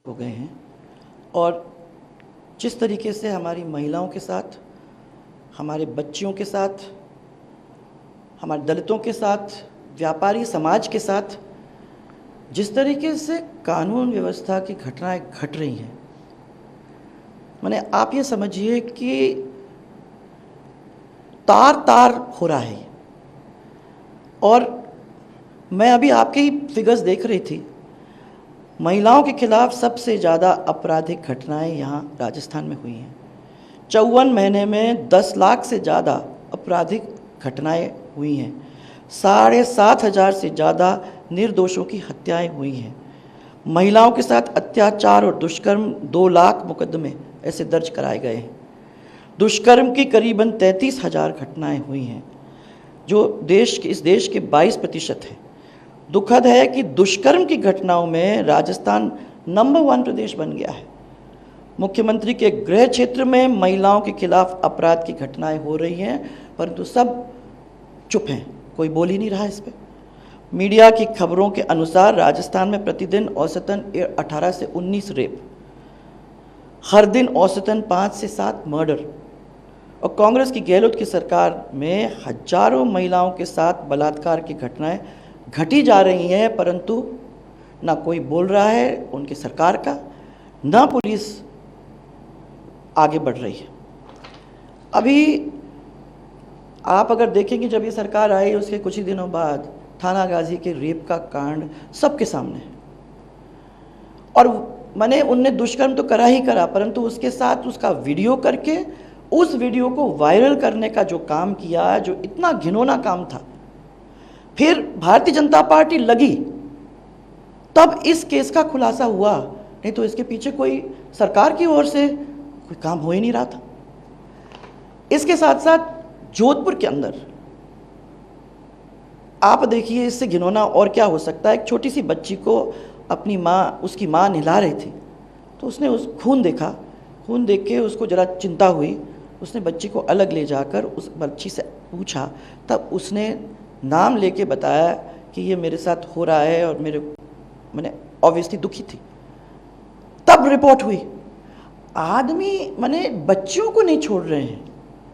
हो गए हैं और जिस तरीके से हमारी महिलाओं के साथ, हमारे बच्चियों के साथ, हमारे दलितों के साथ, व्यापारी समाज के साथ जिस तरीके से कानून व्यवस्था की घटनाएं घट रही हैं, माने आप ये समझिए कि तार तार हो रहा है। और मैं अभी आपके ही फिगर्स देख रही थी, महिलाओं के खिलाफ सबसे ज़्यादा आपराधिक घटनाएं यहाँ राजस्थान में हुई हैं। 54 महीने में 10 लाख से ज़्यादा आपराधिक घटनाएं हुई हैं। 7,500 से ज़्यादा निर्दोषों की हत्याएं हुई हैं। महिलाओं के साथ अत्याचार और दुष्कर्म 2 लाख मुकदमे ऐसे दर्ज कराए गए हैं। दुष्कर्म की करीबन 33,000 घटनाएं हुई हैं, जो इस देश के 22% है। दुखद है कि दुष्कर्म की घटनाओं में राजस्थान नंबर 1 प्रदेश बन गया है। मुख्यमंत्री के गृह क्षेत्र में महिलाओं के खिलाफ अपराध की घटनाएं हो रही हैं, परंतु सब चुप हैं, कोई बोल ही नहीं रहा इस पे। मीडिया की खबरों के अनुसार राजस्थान में प्रतिदिन औसतन 18 से 19 रेप, हर दिन औसतन 5 से 7 मर्डर, और कांग्रेस की गहलोत की सरकार में हजारों महिलाओं के साथ बलात्कार की घटनाएं घटी जा रही हैं, परंतु ना कोई बोल रहा है उनकी सरकार का, ना पुलिस आगे बढ़ रही है। अभी आप अगर देखेंगे, जब ये सरकार आई उसके कुछ ही दिनों बाद थाना गाजी के रेप का कांड सबके सामने है। और मैंने उनने दुष्कर्म तो करा ही करा, परंतु उसके साथ उसका वीडियो करके उस वीडियो को वायरल करने का जो काम किया, जो इतना घिनौना काम था, फिर भारतीय जनता पार्टी लगी तब इस केस का खुलासा हुआ, नहीं तो इसके पीछे कोई सरकार की ओर से कोई काम हो ही नहीं रहा था। इसके साथ साथ जोधपुर के अंदर आप देखिए, इससे घिनौना और क्या हो सकता है। एक छोटी सी बच्ची को अपनी माँ, उसकी माँ नहला रही थी, तो उसने उस खून देखा, खून देख के उसको ज़रा चिंता हुई, उसने बच्ची को अलग ले जाकर उस बच्ची से पूछा, तब उसने नाम लेके बताया कि ये मेरे साथ हो रहा है, और मैंने ऑब्वियसली दुखी थी। तब रिपोर्ट हुई। आदमी मैंने बच्चियों को नहीं छोड़ रहे हैं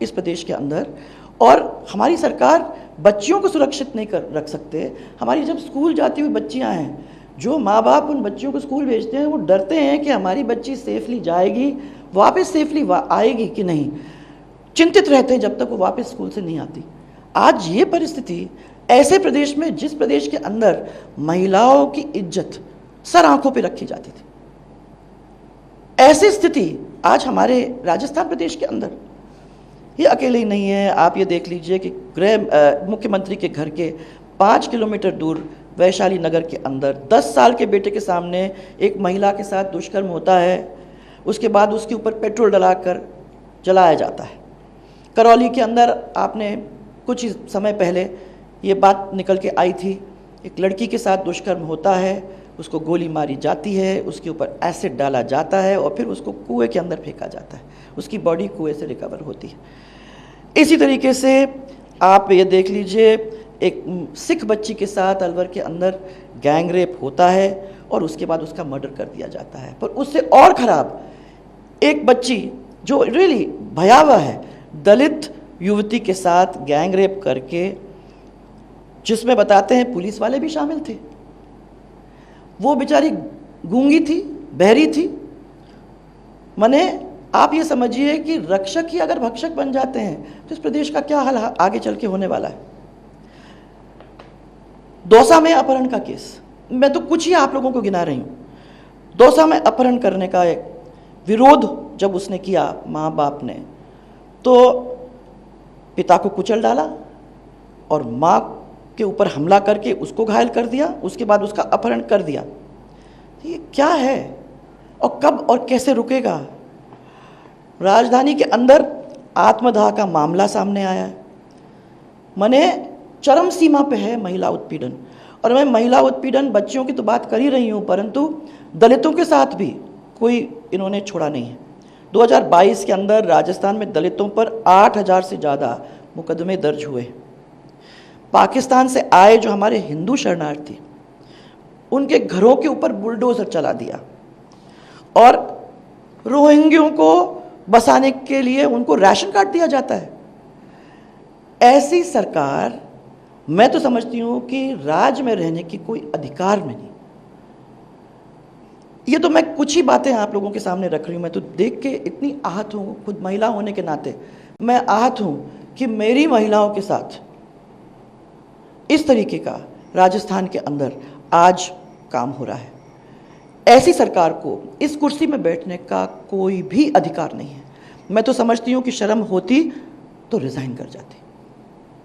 इस प्रदेश के अंदर, और हमारी सरकार बच्चियों को सुरक्षित नहीं रख सकते। हमारी जब स्कूल जाती हुई बच्चियां हैं, जो माँ बाप उन बच्चियों को स्कूल भेजते हैं, वो डरते हैं कि हमारी बच्ची सेफली जाएगी, वापस सेफली आएगी कि नहीं, चिंतित रहते हैं जब तक वो वापस स्कूल से नहीं आती। आज ये परिस्थिति ऐसे प्रदेश में, जिस प्रदेश के अंदर महिलाओं की इज्जत सर आंखों पे रखी जाती थी, ऐसी स्थिति आज हमारे राजस्थान प्रदेश के अंदर। ये अकेले ही नहीं है, आप ये देख लीजिए कि मुख्यमंत्री के घर के 5 किलोमीटर दूर वैशाली नगर के अंदर 10 साल के बेटे के सामने एक महिला के साथ दुष्कर्म होता है, उसके बाद उसके ऊपर पेट्रोल डलाकर जलाया जाता है। करौली के अंदर आपने कुछ ही समय पहले ये बात निकल के आई थी, एक लड़की के साथ दुष्कर्म होता है, उसको गोली मारी जाती है, उसके ऊपर एसिड डाला जाता है और फिर उसको कुएं के अंदर फेंका जाता है, उसकी बॉडी कुएं से रिकवर होती है। इसी तरीके से आप ये देख लीजिए, एक सिख बच्ची के साथ अलवर के अंदर गैंग रेप होता है और उसके बाद उसका मर्डर कर दिया जाता है। पर उससे और ख़राब एक बच्ची जो रियली भयावह है, दलित युवती के साथ गैंग रेप करके, जिसमें बताते हैं पुलिस वाले भी शामिल थे। वो बेचारी गूंगी थी, बहरी थी। माने आप ये समझिए कि रक्षक ही अगर भक्षक बन जाते हैं तो इस प्रदेश का क्या हाल आगे चल के होने वाला है। दौसा में अपहरण का केस, मैं तो कुछ ही आप लोगों को गिना रही हूं। दौसा में अपहरण करने का एक विरोध जब उसने किया माँ बाप ने, तो पिता को कुचल डाला और माँ के ऊपर हमला करके उसको घायल कर दिया, उसके बाद उसका अपहरण कर दिया। ये क्या है और कब और कैसे रुकेगा? राजधानी के अंदर आत्मदाह का मामला सामने आया है। माने चरम सीमा पे है महिला उत्पीड़न। और मैं महिला उत्पीड़न, बच्चियों की तो बात कर ही रही हूँ, परंतु दलितों के साथ भी कोई इन्होंने छोड़ा नहीं है। 2022 के अंदर राजस्थान में दलितों पर 8,000 से ज़्यादा मुकदमे दर्ज हुए। पाकिस्तान से आए जो हमारे हिंदू शरणार्थी, उनके घरों के ऊपर बुलडोजर चला दिया। और रोहिंग्यों को बसाने के लिए उनको राशन कार्ड दिया जाता है। ऐसी सरकार, मैं तो समझती हूँ कि राज्य में रहने की कोई अधिकार में नहीं। ये तो मैं कुछ ही बातें आप लोगों के सामने रख रही हूँ। मैं तो देख के इतनी आहत हूँ, खुद महिला होने के नाते मैं आहत हूँ कि मेरी महिलाओं के साथ इस तरीके का राजस्थान के अंदर आज काम हो रहा है। ऐसी सरकार को इस कुर्सी में बैठने का कोई भी अधिकार नहीं है। मैं तो समझती हूँ कि शर्म होती तो रिज़ाइन कर जाती।